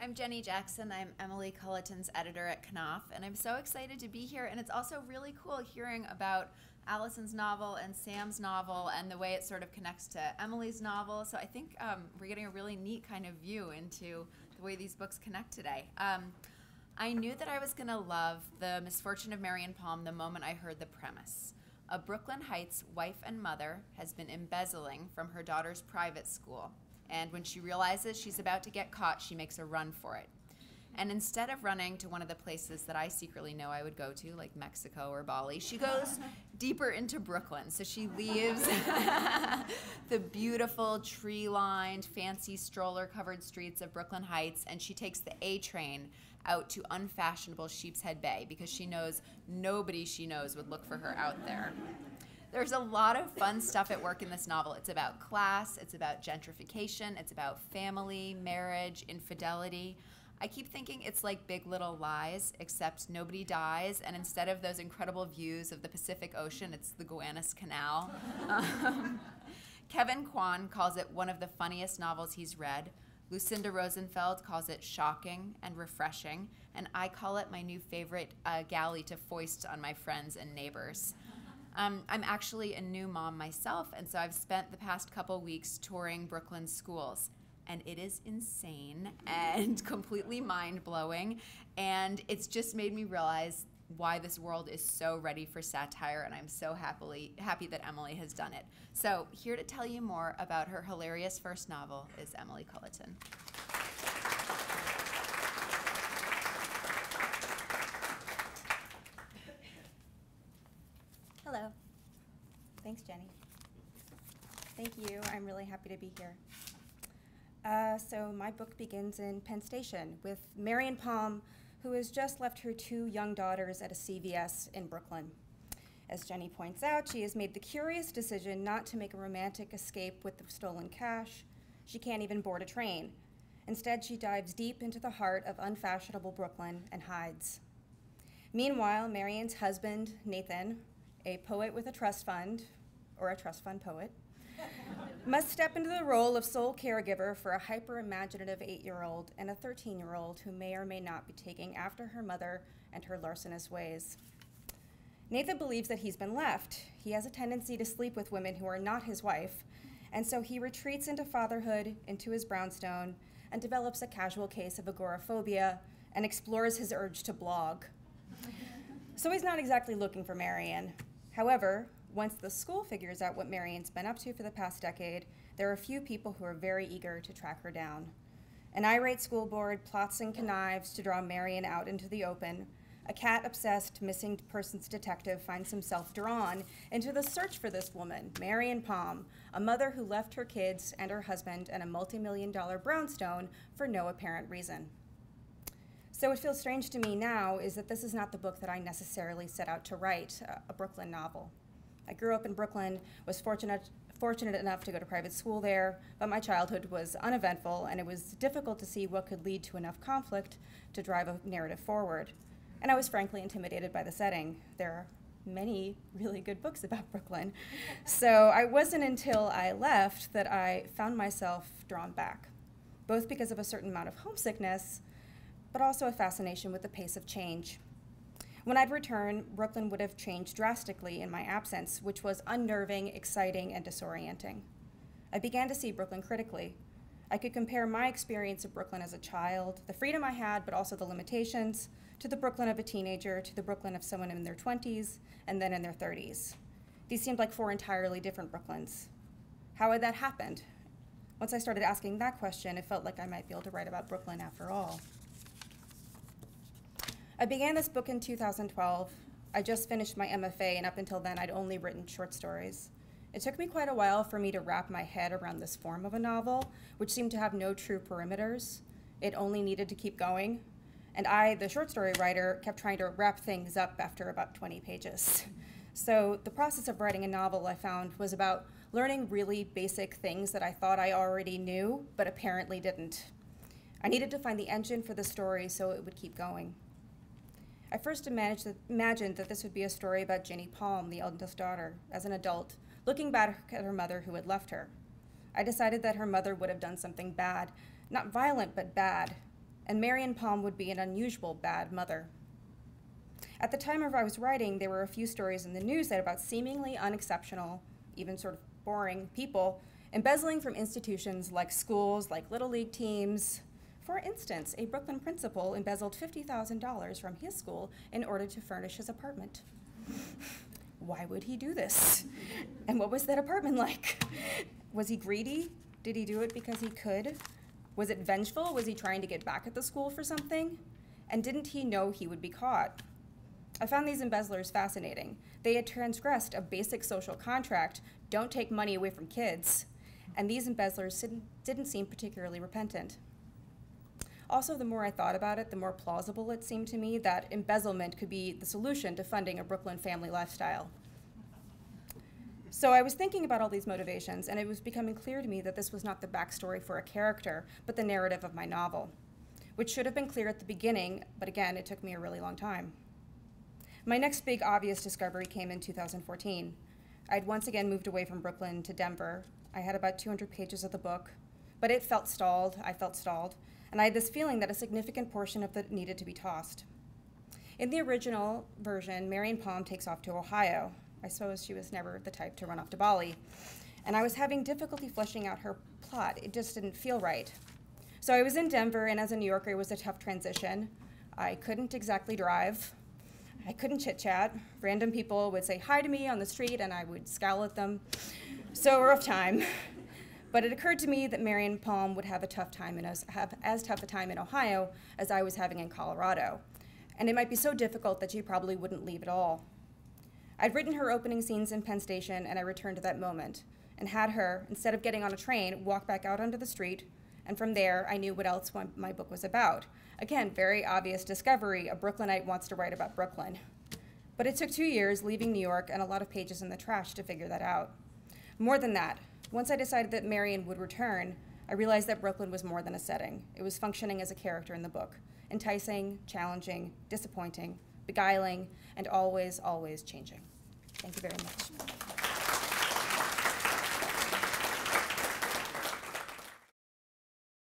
I'm Jenny Jackson. I'm Emily Culliton's editor at Knopf, and I'm so excited to be here. And it's also really cool hearing about Allison's novel and Sam's novel and the way it sort of connects to Emily's novel. So I think we're getting a really neat kind of view into the way these books connect today. I knew that I was going to love The Misfortune of Marion Palm the moment I heard the premise. A Brooklyn Heights wife and mother has been embezzling from her daughter's private school. And when she realizes she's about to get caught, she makes a run for it. And instead of running to one of the places that I secretly know I would go to, like Mexico or Bali, she goes deeper into Brooklyn. So she leaves the beautiful, tree-lined, fancy stroller-covered streets of Brooklyn Heights, and she takes the A train out to unfashionable Sheepshead Bay because she knows nobody she knows would look for her out there. There's a lot of fun stuff at work in this novel. It's about class, it's about gentrification, it's about family, marriage, infidelity. I keep thinking it's like Big Little Lies, except nobody dies, and instead of those incredible views of the Pacific Ocean, it's the Gowanus Canal. Kevin Kwan calls it one of the funniest novels he's read. Lucinda Rosenfeld calls it shocking and refreshing, and I call it my new favorite galley to foist on my friends and neighbors. I'm actually a new mom myself, and so I've spent the past couple weeks touring Brooklyn schools. And it is insane and completely mind-blowing, and it's just made me realize why this world is so ready for satire, and I'm so happy that Emily has done it. So here to tell you more about her hilarious first novel is Emily Culliton. Hello. Thanks, Jenny. Thank you. I'm really happy to be here. So my book begins in Penn Station with Marion Palm, who has just left her two young daughters at a CVS in Brooklyn. As Jenny points out, she has made the curious decision not to make a romantic escape with the stolen cash. She can't even board a train. Instead, she dives deep into the heart of unfashionable Brooklyn and hides. Meanwhile, Marion's husband, Nathan, a poet with a trust fund, or a trust fund poet, must step into the role of sole caregiver for a hyper-imaginative 8-year-old and a 13-year-old who may or may not be taking after her mother and her larcenous ways. Nathan believes that he's been left. He has a tendency to sleep with women who are not his wife, and so he retreats into fatherhood, into his brownstone, and develops a casual case of agoraphobia and explores his urge to blog. So he's not exactly looking for Marion. However, once the school figures out what Marion's been up to for the past decade, there are a few people who are very eager to track her down. An irate school board plots and connives to draw Marion out into the open. A cat-obsessed missing persons detective finds himself drawn into the search for this woman, Marion Palm, a mother who left her kids and her husband and a multi-million-dollar brownstone for no apparent reason. So what feels strange to me now is that this is not the book that I necessarily set out to write, a Brooklyn novel. I grew up in Brooklyn, was fortunate enough to go to private school there, but my childhood was uneventful, and it was difficult to see what could lead to enough conflict to drive a narrative forward. And I was frankly intimidated by the setting. There are many really good books about Brooklyn. So it wasn't until I left that I found myself drawn back, both because of a certain amount of homesickness, but also a fascination with the pace of change. When I'd return, Brooklyn would have changed drastically in my absence, which was unnerving, exciting, and disorienting. I began to see Brooklyn critically. I could compare my experience of Brooklyn as a child, the freedom I had, but also the limitations, to the Brooklyn of a teenager, to the Brooklyn of someone in their 20s, and then in their 30s. These seemed like four entirely different Brooklyns. How had that happened? Once I started asking that question, it felt like I might be able to write about Brooklyn after all. I began this book in 2012. I just finished my MFA, and up until then, I'd only written short stories. It took me quite a while for me to wrap my head around this form of a novel, which seemed to have no true perimeters. It only needed to keep going. And I, the short story writer, kept trying to wrap things up after about 20 pages. So the process of writing a novel, I found, was about learning really basic things that I thought I already knew, but apparently didn't. I needed to find the engine for the story so it would keep going. I first imagined that this would be a story about Ginny Palm, the eldest daughter, as an adult, looking back at her mother who had left her. I decided that her mother would have done something bad, not violent, but bad. and Marion Palm would be an unusual bad mother. At the time of I was writing, there were a few stories in the news that about seemingly unexceptional, even sort of boring people embezzling from institutions like schools, like Little League teams. For instance, a Brooklyn principal embezzled $50,000 from his school in order to furnish his apartment. Why would he do this? And what was that apartment like? Was he greedy? Did he do it because he could? Was it vengeful? Was he trying to get back at the school for something? And didn't he know he would be caught? I found these embezzlers fascinating. They had transgressed a basic social contract, don't take money away from kids, and these embezzlers didn't seem particularly repentant. Also, the more I thought about it, the more plausible it seemed to me that embezzlement could be the solution to funding a Brooklyn family lifestyle. So I was thinking about all these motivations, and it was becoming clear to me that this was not the backstory for a character, but the narrative of my novel, which should have been clear at the beginning, but again, it took me a really long time. My next big obvious discovery came in 2014. I'd once again moved away from Brooklyn to Denver. I had about 200 pages of the book, but it felt stalled, I felt stalled, and I had this feeling that a significant portion of it needed to be tossed. In the original version, Marion Palm takes off to Ohio. I suppose she was never the type to run off to Bali. And I was having difficulty fleshing out her plot. It just didn't feel right. So I was in Denver, and as a New Yorker, it was a tough transition. I couldn't exactly drive. I couldn't chit-chat. Random people would say hi to me on the street, and I would scowl at them. So a rough time. But it occurred to me that Marion Palm would have a tough time have as tough a time in Ohio as I was having in Colorado. And it might be so difficult that she probably wouldn't leave at all. I'd written her opening scenes in Penn Station, and I returned to that moment and had her, instead of getting on a train, walk back out onto the street, and from there, I knew what else my book was about. Again, very obvious discovery, a Brooklynite wants to write about Brooklyn. But it took 2 years, leaving New York, and a lot of pages in the trash to figure that out. More than that, once I decided that Marion would return, I realized that Brooklyn was more than a setting. It was functioning as a character in the book, enticing, challenging, disappointing, beguiling, and always, always changing. Thank you very much.